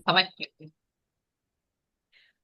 Calma aí.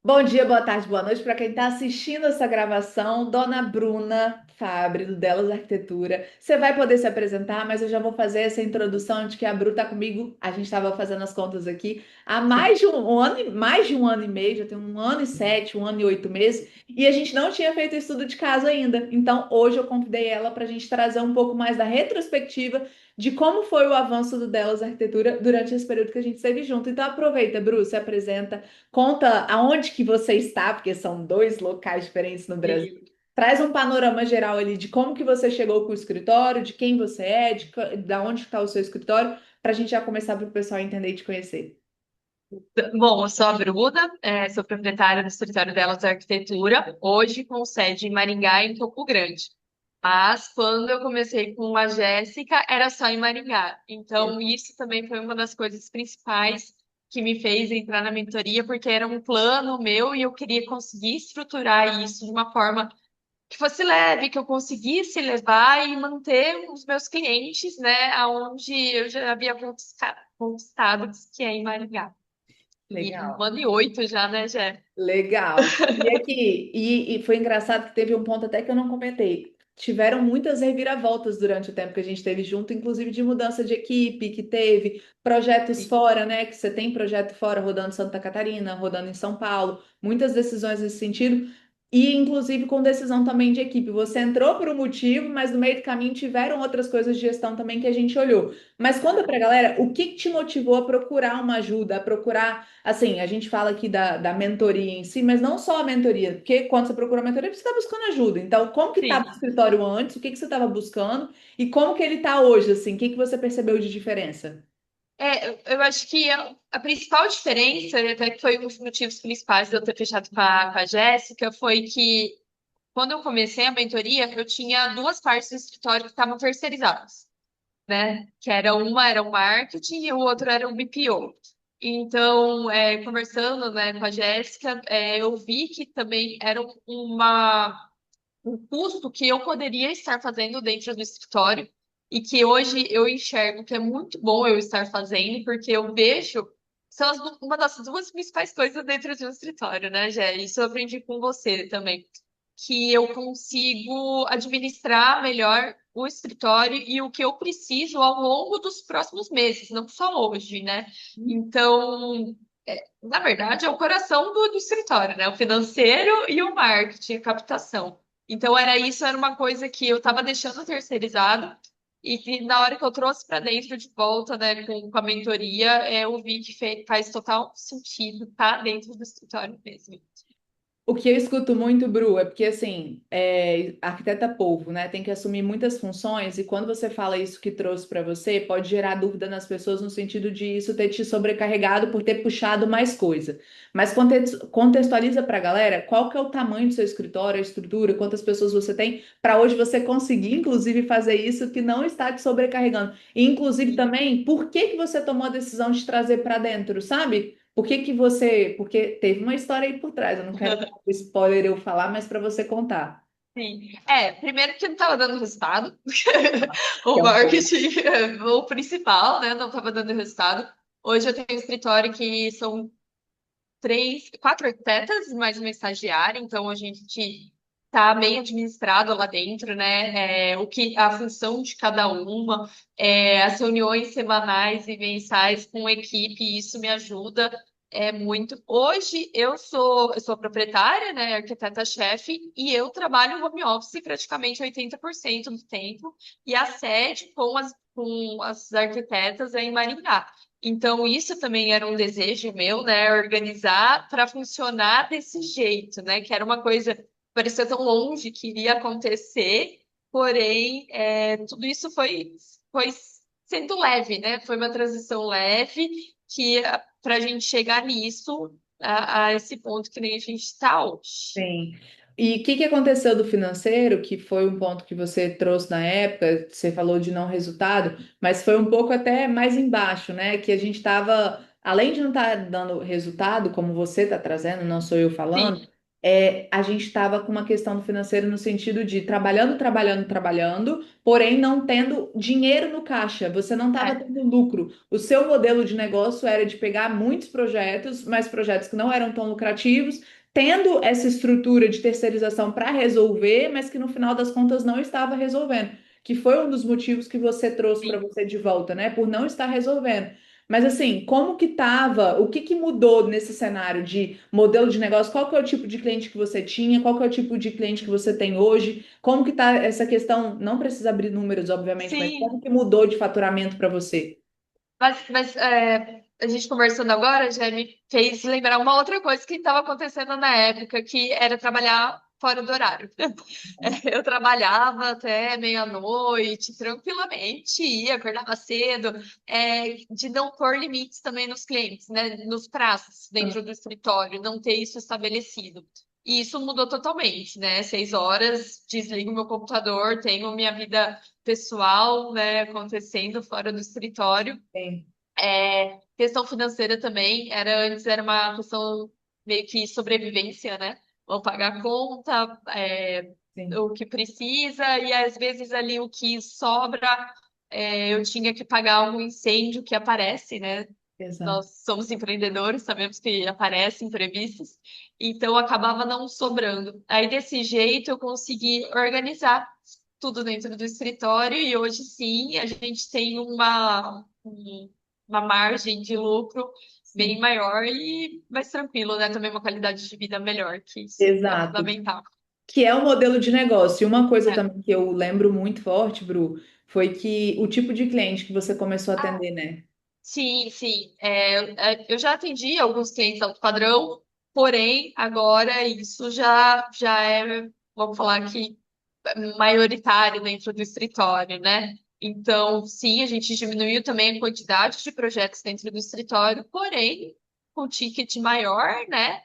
Bom dia, boa tarde, boa noite para quem está assistindo essa gravação. Dona Bruna Fabre, do Delas Arquitetura. Você vai poder se apresentar, mas eu já vou fazer essa introdução de que a Bru está comigo. A gente estava fazendo as contas aqui há mais de um ano, mais de um ano e meio, já tem um ano e sete, um ano e 8 meses, e a gente não tinha feito estudo de caso ainda. Então, hoje eu convidei ela para a gente trazer um pouco mais da retrospectiva de como foi o avanço do Delas Arquitetura durante esse período que a gente esteve junto. Então, aproveita, Bru, se apresenta. Conta aonde que você está, porque são dois locais diferentes no Brasil. Sim. Traz um panorama geral ali de como que você chegou com o escritório, de quem você é, da onde está o seu escritório, para a gente já começar para o pessoal entender e te conhecer. Bom, eu sou a Bruna, sou proprietária do escritório Delas Arquitetura, hoje com sede em Maringá e em Campo Grande. Mas quando eu comecei com a Jéssica, era só em Maringá. Então, isso também foi uma das coisas principais que me fez entrar na mentoria, porque era um plano meu e eu queria conseguir estruturar isso de uma forma que fosse leve, que eu conseguisse levar e manter os meus clientes, né, aonde eu já havia conquistado, que é em Maringá. E um Legal. ano e 8 já, né, Jé? Legal. E aqui, e foi engraçado que teve um ponto até que eu não comentei. Tiveram muitas reviravoltas durante o tempo que a gente esteve junto, inclusive de mudança de equipe, que teve projetos Sim. fora, né? Que você tem projeto fora rodando em Santa Catarina, rodando em São Paulo, muitas decisões nesse sentido, e inclusive com decisão também de equipe. Você entrou por um motivo, mas no meio do caminho tiveram outras coisas de gestão também que a gente olhou. Mas conta pra galera o que que te motivou a procurar uma ajuda, a procurar. Assim, a gente fala aqui da mentoria em si, mas não só a mentoria, porque quando você procura mentoria, você está buscando ajuda. Então, como que estava o Sim. escritório antes, o que que você estava buscando e como que ele está hoje, assim, o que que você percebeu de diferença? Eu acho que a principal diferença, e até que foi um dos motivos principais de eu ter fechado com a Jéssica, foi que quando eu comecei a mentoria, eu tinha duas partes do escritório que estavam terceirizadas, né? Que era uma era o marketing e o outro era o BPO. Então, conversando, né, com a Jéssica, eu vi que também era um custo que eu poderia estar fazendo dentro do escritório e que hoje eu enxergo que é muito bom eu estar fazendo, porque eu vejo são uma das duas principais coisas dentro de um escritório, né, Gé? Isso eu aprendi com você também, que eu consigo administrar melhor o escritório e o que eu preciso ao longo dos próximos meses, não só hoje, né? Então, na verdade, é o coração do escritório, né? O financeiro e o marketing, a captação. Então, era uma coisa que eu estava deixando terceirizado e que na hora que eu trouxe para dentro de volta, né, com a mentoria, eu vi que faz total sentido estar dentro do escritório mesmo. O que eu escuto muito, Bru, é porque assim, arquiteta polvo, né? Tem que assumir muitas funções, e quando você fala isso que trouxe para você, pode gerar dúvida nas pessoas no sentido de isso ter te sobrecarregado por ter puxado mais coisa. Mas contextualiza para a galera qual que é o tamanho do seu escritório, a estrutura, quantas pessoas você tem, para hoje você conseguir, inclusive, fazer isso que não está te sobrecarregando. E, inclusive, também, por que que você tomou a decisão de trazer para dentro, sabe? Por que que você. Porque teve uma história aí por trás, eu não quero dar o spoiler eu falar, mas para você contar. Sim. Primeiro que não estava dando resultado. Que O é um ponto. marketing, o principal, né, não estava dando resultado. Hoje eu tenho um escritório que são quatro arquitetas, e mais uma estagiária, então a gente está bem administrado lá dentro, né? A função de cada uma, as reuniões semanais e mensais com a equipe, isso me ajuda muito. Hoje eu sou proprietária, né? Arquiteta-chefe, e eu trabalho home office praticamente 80% do tempo, e a sede com as arquitetas é em Maringá. Então, isso também era um desejo meu, né? Organizar para funcionar desse jeito, né? Que era uma coisa que parecia tão longe que iria acontecer, porém, tudo isso foi sendo leve, né? Foi uma transição leve que para a gente chegar nisso, a esse ponto que nem a gente está hoje. Sim. E o que que aconteceu do financeiro, que foi um ponto que você trouxe na época, você falou de não resultado, mas foi um pouco até mais embaixo, né? Que a gente estava, além de não estar dando resultado, como você está trazendo, não sou eu falando, Sim. a gente estava com uma questão do financeiro no sentido de trabalhando, trabalhando, trabalhando, porém não tendo dinheiro no caixa, você não estava É, tendo lucro. O seu modelo de negócio era de pegar muitos projetos, mas projetos que não eram tão lucrativos, tendo essa estrutura de terceirização para resolver, mas que no final das contas não estava resolvendo. Que foi um dos motivos que você trouxe para sim. você de volta, né? Por não estar resolvendo. Mas assim, como que tava? O que que mudou nesse cenário de modelo de negócio? Qual que é o tipo de cliente que você tinha? Qual que é o tipo de cliente que você tem hoje? Como que tá essa questão? Não precisa abrir números, obviamente, mas como Sim, que mudou de faturamento para você? mas a gente conversando agora já me fez lembrar uma outra coisa que estava acontecendo na época, que era trabalhar fora do horário. Eu trabalhava até meia-noite, tranquilamente, ia, acordava cedo, de não pôr limites também nos clientes, né, nos prazos Ah, dentro do escritório, não ter isso estabelecido. E isso mudou totalmente, né? 6 horas, desligo meu computador, tenho minha vida pessoal, né, acontecendo fora do escritório. sim, Questão financeira também, antes era uma questão meio que sobrevivência, né? Vou pagar a conta, sim, o que precisa, e às vezes ali o que sobra, eu tinha que pagar algum incêndio que aparece, né? exato. Nós somos empreendedores, sabemos que aparecem imprevistos, então acabava não sobrando. Aí desse jeito eu consegui organizar tudo dentro do escritório e hoje sim a gente tem uma margem de lucro bem Sim, maior e mais tranquilo, né? Também uma qualidade de vida melhor, que isso é exato. fundamental. Que é o modelo de negócio. E uma coisa É. também que eu lembro muito forte, Bru, foi que o tipo de cliente que você começou a Ah, atender, né? sim, sim. Eu já atendi alguns clientes alto padrão, porém, agora isso já é, vamos falar aqui, maioritário dentro do escritório, né? Então, sim, a gente diminuiu também a quantidade de projetos dentro do escritório, porém, com ticket maior, né?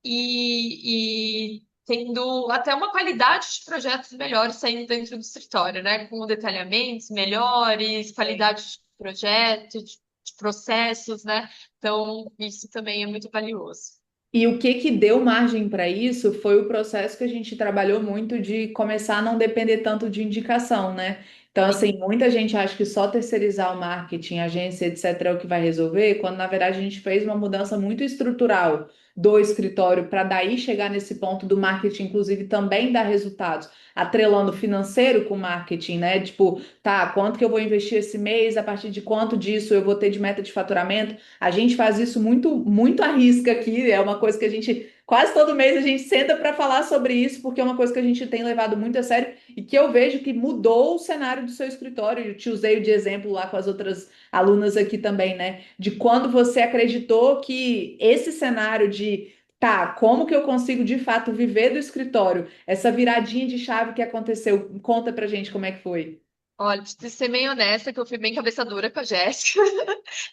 E tendo até uma qualidade de projetos melhores saindo dentro do escritório, né? Com detalhamentos melhores, Sim. qualidade de projeto, de processos, né? Então, isso também é muito valioso. E o que que deu margem para isso foi o processo que a gente trabalhou muito de começar a não depender tanto de indicação, né? Então, assim, muita gente acha que só terceirizar o marketing, agência, etc., é o que vai resolver, quando na verdade a gente fez uma mudança muito estrutural do escritório para daí chegar nesse ponto do marketing, inclusive, também dar resultados, atrelando financeiro com marketing, né? Tipo, tá, quanto que eu vou investir esse mês, a partir de quanto disso eu vou ter de meta de faturamento? A gente faz isso muito, muito à risca aqui. É uma coisa que a gente, quase todo mês, a gente senta para falar sobre isso, porque é uma coisa que a gente tem levado muito a sério e que eu vejo que mudou o cenário do seu escritório. Eu te usei de exemplo lá com as outras alunas aqui também, né? De quando você acreditou que esse cenário de tá, como que eu consigo de fato viver do escritório? Essa viradinha de chave que aconteceu, conta pra gente como é que foi. Olha, de ser bem honesta, que eu fui bem cabeça dura com a Jéssica.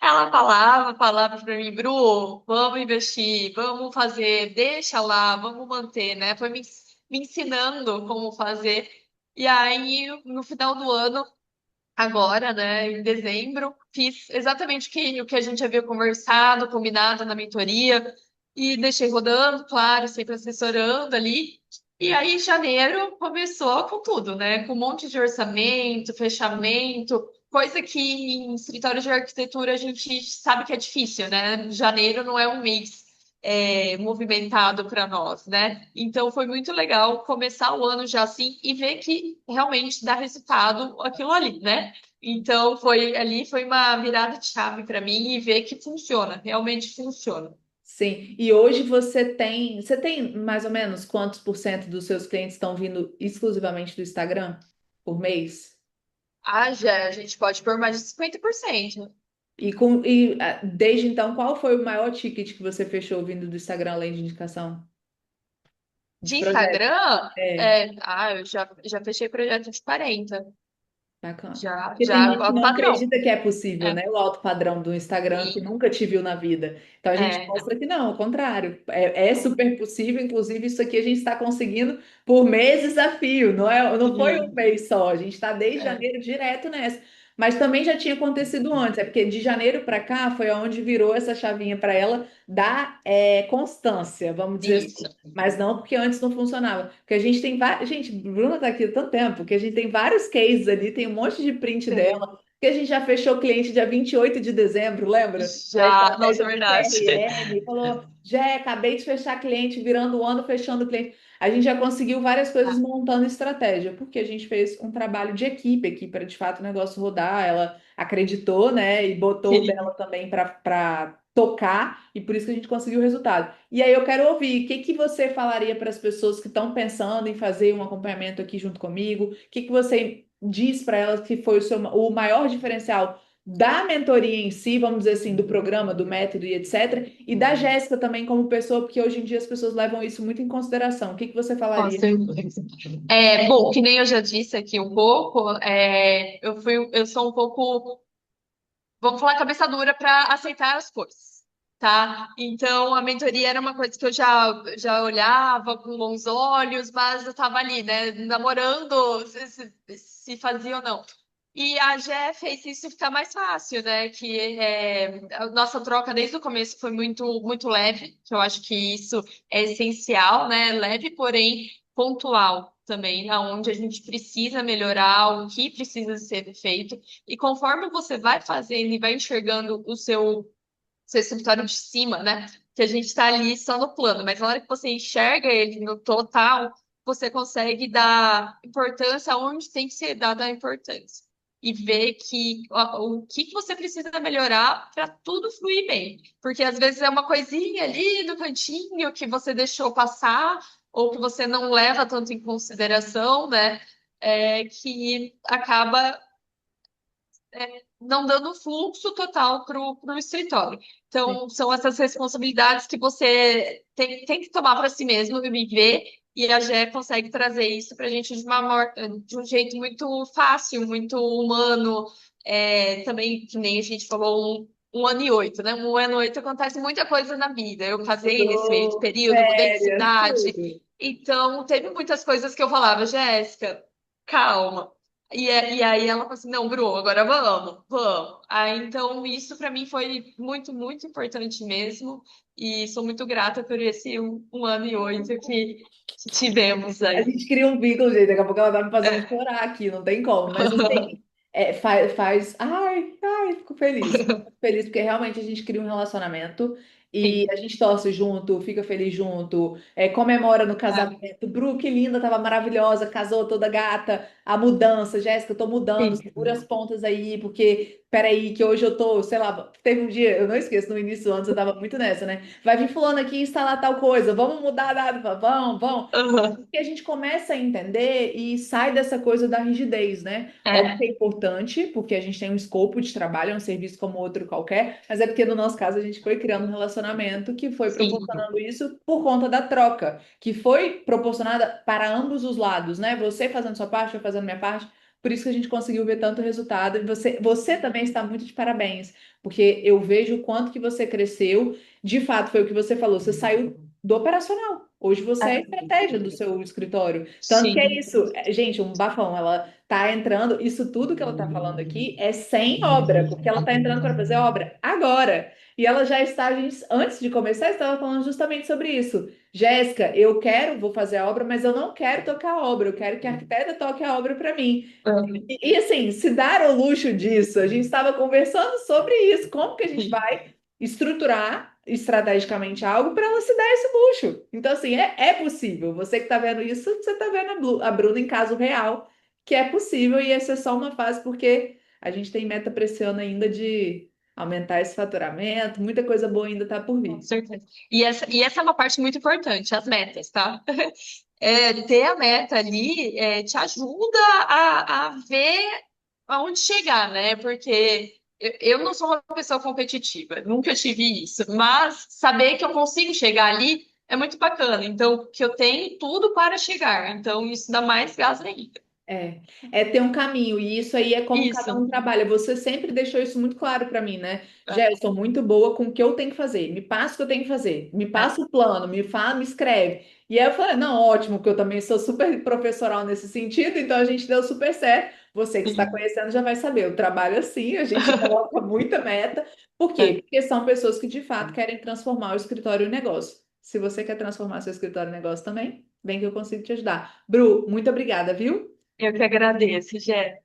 Ela falava pra mim, Bru, vamos investir, vamos fazer, deixa lá, vamos manter, né? Foi me ensinando como fazer. E aí, no final do ano, agora, né, em dezembro, fiz exatamente o que a gente havia conversado, combinado na mentoria, e deixei rodando, claro, sempre assessorando ali. E aí, em janeiro, começou com tudo, né? Com um monte de orçamento, fechamento, coisa que em escritório de arquitetura a gente sabe que é difícil, né? Janeiro não é um mês movimentado para nós, né? Então foi muito legal começar o ano já assim e ver que realmente dá resultado aquilo ali, né? Então foi uma virada de chave para mim e ver que funciona, realmente funciona. Sim, e hoje você tem mais ou menos quantos por cento dos seus clientes estão vindo exclusivamente do Instagram por mês? Já, a gente pode pôr mais de 50%. Desde então, qual foi o maior ticket que você fechou vindo do Instagram além de indicação de De projeto? Instagram, É, eu já fechei projeto de 40. bacana. Já, Porque tem já, gente que alto não padrão. acredita que é possível, É, né? O alto padrão do Instagram que sim, nunca te viu na vida. Então a gente não. mostra que não, ao contrário, é super possível. Inclusive, isso aqui a gente está conseguindo por meses a fio, não é? Não foi um Sim, mês só. A gente está desde é, janeiro direto nessa. mas também já tinha acontecido antes, é porque de janeiro para cá foi onde virou essa chavinha para ela dar constância, vamos dizer assim. Isso. Mas não porque antes não funcionava. Porque a gente tem vários. Gente, Bruna tá aqui há tanto tempo que a gente tem vários cases ali, tem um monte de print Sim. dela, que a gente já fechou cliente dia 28 de dezembro, lembra? Da Já, nossa, estratégia é do verdade. CRM, falou, Jé, acabei de fechar cliente, virando o ano, fechando cliente. A gente já conseguiu várias coisas montando estratégia, porque a gente fez um trabalho de equipe aqui para de fato o negócio rodar. Ela acreditou, né, e botou o dela Sim. também para tocar, e por isso que a gente conseguiu o resultado. E aí eu quero ouvir, o que que você falaria para as pessoas que estão pensando em fazer um acompanhamento aqui junto comigo? O que que você diz para elas que foi o maior diferencial da mentoria em si, vamos dizer assim, do programa, do método e etc. E da Jéssica também como pessoa, porque hoje em dia as pessoas levam isso muito em consideração. O que que você Com falaria? certeza. Bom, que nem eu já disse aqui um pouco, eu sou um pouco, vamos falar, cabeça dura para aceitar as coisas, tá? Então, a mentoria era uma coisa que eu já olhava com bons olhos, mas eu estava ali, né, namorando se fazia ou não. E a Gé fez isso ficar mais fácil, né? A nossa troca desde o começo foi muito leve, que eu acho que isso é essencial, né? Leve, porém pontual também, aonde a gente precisa melhorar, o que precisa ser feito. E conforme você vai fazendo e vai enxergando seu escritório de cima, né? Que a gente está ali só no plano, mas na hora que você enxerga ele no total, você consegue dar importância onde tem que ser dada a importância. E ver o que você precisa melhorar para tudo fluir bem. Porque às vezes é uma coisinha ali no cantinho que você deixou passar, ou que você não leva tanto em consideração, né? Que acaba não dando fluxo total para o escritório. Então, são essas responsabilidades que você tem que tomar para si mesmo e viver, e a GE consegue trazer isso para a gente de um jeito muito fácil, muito humano. Também, que nem a gente falou, um ano e oito, né? Um ano e oito acontece muita coisa na vida. Eu casei nesse meio de Mudou, período, mudei de férias, cidade, tudo. então teve muitas coisas que eu falava, Jéssica, calma. E aí ela falou assim, não, Bru, agora vamos. Aí, então, isso para mim foi muito importante mesmo. E sou muito grata por esse um ano e oito que tivemos A aí. gente cria um vínculo, gente. Daqui a pouco ela vai me fazendo É. chorar aqui, não tem como. Mas assim, faz. Ai, fico feliz. Fico feliz porque realmente a gente cria um relacionamento e Sim, a gente torce junto, fica feliz junto, comemora no é, casamento. Bru, que linda, tava maravilhosa, casou toda gata. A mudança, Jéssica, eu tô mudando, segura as sim. pontas aí, porque peraí, que hoje eu tô, sei lá, teve um dia, eu não esqueço, no início antes eu tava muito nessa, né? Vai vir fulano aqui instalar tal coisa, vamos mudar nada, vamos. Aham. Que a gente começa a entender e sai dessa coisa da rigidez, né? Óbvio que é É, importante, porque a gente tem um escopo de trabalho, é um serviço como outro qualquer, mas é porque no nosso caso a gente foi criando um relacionamento que foi sim, proporcionando isso por conta da troca, que foi proporcionada para ambos os lados, né? Você fazendo sua parte, eu fazendo minha parte. Por isso que a gente conseguiu ver tanto resultado. E você também está muito de parabéns, porque eu vejo o quanto que você cresceu. De fato, foi o que você falou, você saiu do operacional. Hoje você é a estratégia do seu escritório. Tanto que é sim, isso, gente, um bafão. Ela tá entrando, isso tudo que ela tá falando aqui é sem obra, porque ela tá entrando para fazer obra agora. E ela já está, a gente, antes de começar, estava falando justamente sobre isso. Jéssica, eu quero, vou fazer a obra, mas eu não quero tocar a obra, eu quero que a arquiteta toque a obra para mim. E assim, se dar o luxo disso, a gente estava conversando sobre isso, como que a gente sim. vai estruturar estrategicamente algo para ela se dar esse luxo. Então, assim, é possível. Você que está vendo isso, você está vendo a Bruna em caso real, que é possível, e essa é só uma fase, porque a gente tem meta para esse ano ainda de aumentar esse faturamento, muita coisa boa ainda está por Com vir. certeza. E essa é uma parte muito importante, as metas, tá? Ter a meta ali te ajuda a ver aonde chegar, né? Porque eu não sou uma pessoa competitiva, nunca tive isso, mas saber que eu consigo chegar ali é muito bacana. Então, que eu tenho tudo para chegar. Então, isso dá mais gás ainda. É, é ter um caminho, e isso aí é como cada Isso. um trabalha. Você sempre deixou isso muito claro para mim, né? É, Já eu sou muito boa com o que eu tenho que fazer. Me passa o que eu tenho que fazer, me é. passa o plano, me fala, me escreve. E aí eu falei, não, ótimo, que eu também sou super professoral nesse sentido, então a gente deu super certo. Você que está Sim. conhecendo já vai saber. Eu trabalho assim, a gente coloca muita meta. Por É. quê? Porque são pessoas que de fato querem transformar o escritório em negócio. Se você quer transformar seu escritório em negócio também, vem que eu consigo te ajudar. Bru, muito obrigada, viu? Eu que agradeço, Jé.